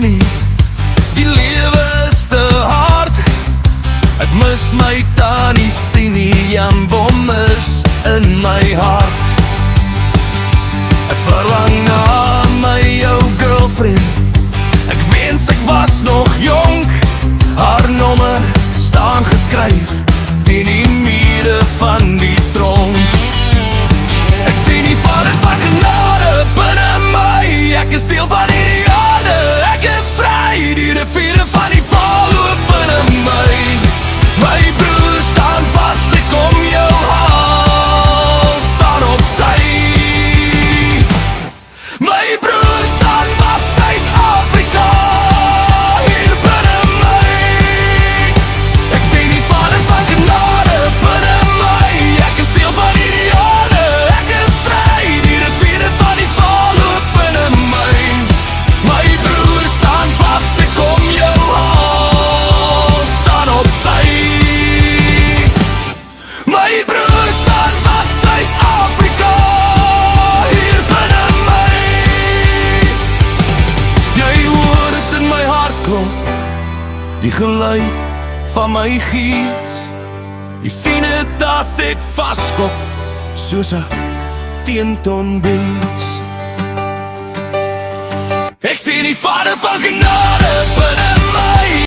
nie. Die lewe is te hard. Ek mis my tannie Stienie, Jan Bom is in my hart. Ek verlang na my ou girlfriend. Ek wens ek was nog jonk. Haar nommer staan geskryf teen die mure van die tronk. Ek sien die vader van genade binne my. Ek is deel van die jare, ek is vry. Die riviere van die val loop binne my. My broer staan vas, ek kom jou haal, staan op sy. My broer staan vas, Suid-Afrika, hier binne my. Ek sien die vader van genade binne my. Ek is deel van die jare, ek is vry. Die riviere van die val loop binne my. My broer staan vas, ek kom jou haal, staan op sy. My broer staan vas, Suid-Afrika, hier binne my. Jy hoor het in my hart klop, die geluid van my gees. Jy sien het as ek vaskop, soos 'n teentonbees. Ek sien die vader van genade